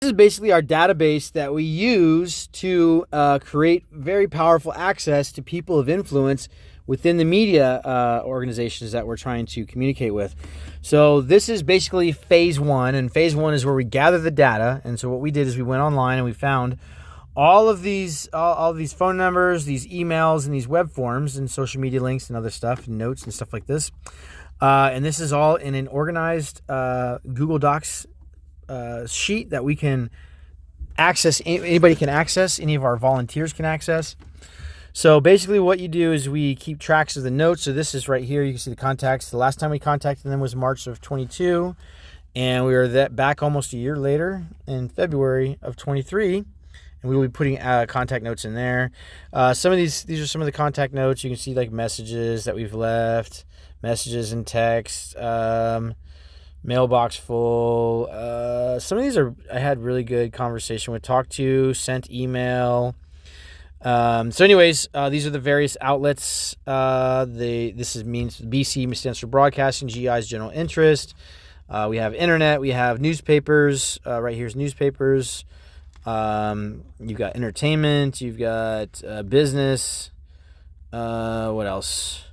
is basically our database that we use to create very powerful access to people of influence within the media organizations that we're trying to communicate with. So this is basically phase one, and phase one is where we gather the data. And so what we did is we went online and we found all of these phone numbers, these emails, and these web forms, and social media links and other stuff, and notes and stuff like this. And this is all in an organized Google Docs sheet that we can access. Anybody can access. Any of our volunteers can access. So basically what you do is we keep tracks of the notes. So this is right here. You can see the contacts. The last time we contacted them was March of 22. And we were back almost a year later in February of 23. And we will be putting contact notes in there. Some of these are some of the contact notes. You can see like messages that we've left, messages and text, mailbox full. Some of these I had really good conversation with, talked to, sent email. So anyways, these are the various outlets. This means BC stands for Broadcasting, GI is General Interest. We have internet, we have newspapers. Right here's newspapers. You've got entertainment, you've got business. What else?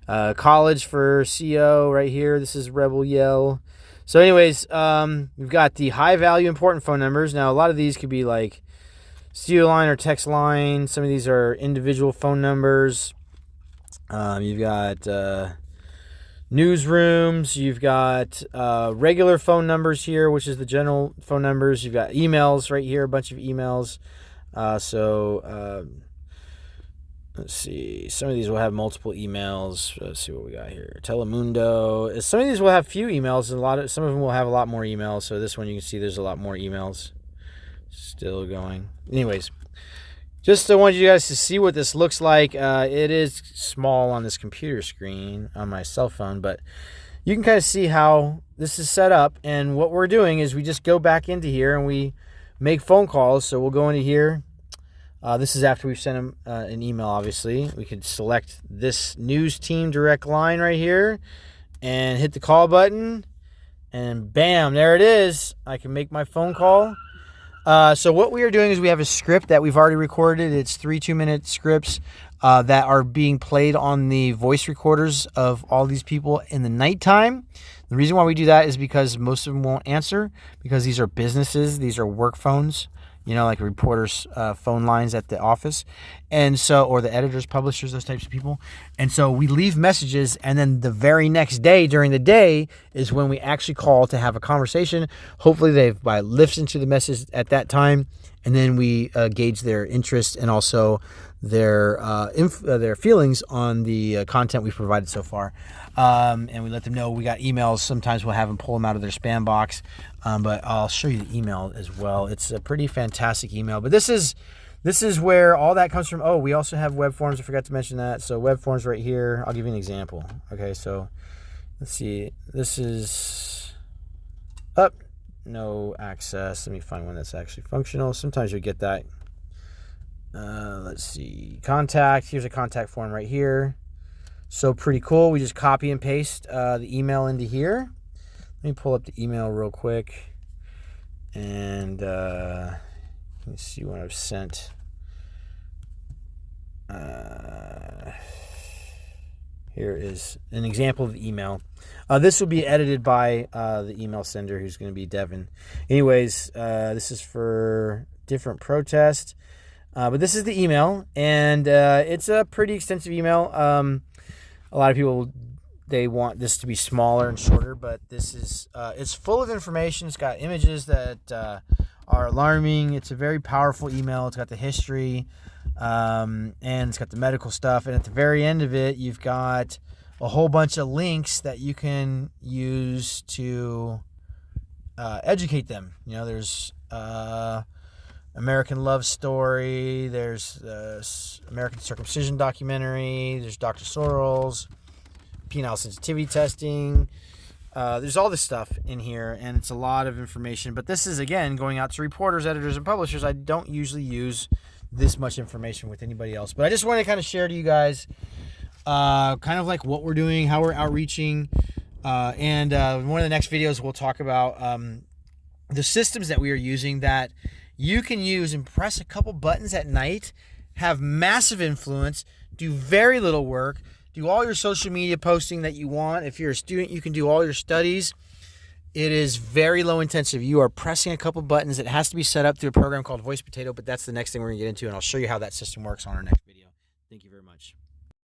College for CO right here. This is Rebel Yell. So anyways, we've got the high value important phone numbers. Now a lot of these could be like studio line or text line. Some of these are individual phone numbers. You've got newsrooms. You've got regular phone numbers here, which is the general phone numbers. You've got emails right here, a bunch of emails. Let's see. Some of these will have multiple emails. Let's see what we got here. Telemundo. Some of these will have few emails, and some of them will have a lot more emails. So this one you can see there's a lot more emails. Still going. Anyways, just I wanted you guys to see what this looks like. It is small on this computer screen on my cell phone, but you can kind of see how this is set up. And what we're doing is we just go back into here and we make phone calls. So we'll go into here. This is after we've sent them an email, obviously. We could select this news team direct line right here and hit the call button. And bam, there it is. I can make my phone call. So what we are doing is we have a script that we've already recorded. It's 3 2-minute scripts that are being played on the voice recorders of all these people in the nighttime. The reason why we do that is because most of them won't answer, because these are businesses. These are work phones, like reporters' phone lines at the office. And so, or the editors, publishers, those types of people. And so we leave messages, and then the very next day during the day is when we actually call to have a conversation. Hopefully they've listened to the message at that time, and then we gauge their interest and also their feelings on the content we've provided so far. And we let them know. We got emails. Sometimes we'll have them pull them out of their spam box. But I'll show you the email as well. It's a pretty fantastic email. But this is where all that comes from. Oh, we also have web forms. I forgot to mention that. So web forms right here. I'll give you an example. Okay, so let's see. This is up. No access. Let me find one that's actually functional. Sometimes you get that. Let's see. Contact. Here's a contact form right here. So pretty cool. We just copy and paste the email into here. Let me pull up the email real quick. And let me see what I've sent. Here is an example of the email. This will be edited by the email sender, who's going to be Devin. Anyways, this is for different protest. But this is the email, and it's a pretty extensive email. A lot of people, they want this to be smaller and shorter, but this is it's full of information. It's got images that are alarming. It's a very powerful email. It's got the history, and it's got the medical stuff. And at the very end of it, you've got a whole bunch of links that you can use to educate them. There's American Love Story, there's American Circumcision documentary, there's Dr. Sorrell's penile sensitivity testing. There's all this stuff in here, and it's a lot of information. But this is, again, going out to reporters, editors, and publishers. I don't usually use this much information with anybody else. But I just want to kind of share to you guys kind of like what we're doing, how we're outreaching. And one of the next videos we'll talk about the systems that we are using that you can use and press a couple buttons at night, have massive influence, do very little work, do all your social media posting that you want. If you're a student, you can do all your studies. It is very low intensive. You are pressing a couple buttons. It has to be set up through a program called Voice Potato, but that's the next thing we're going to get into, and I'll show you how that system works on our next video. Thank you very much.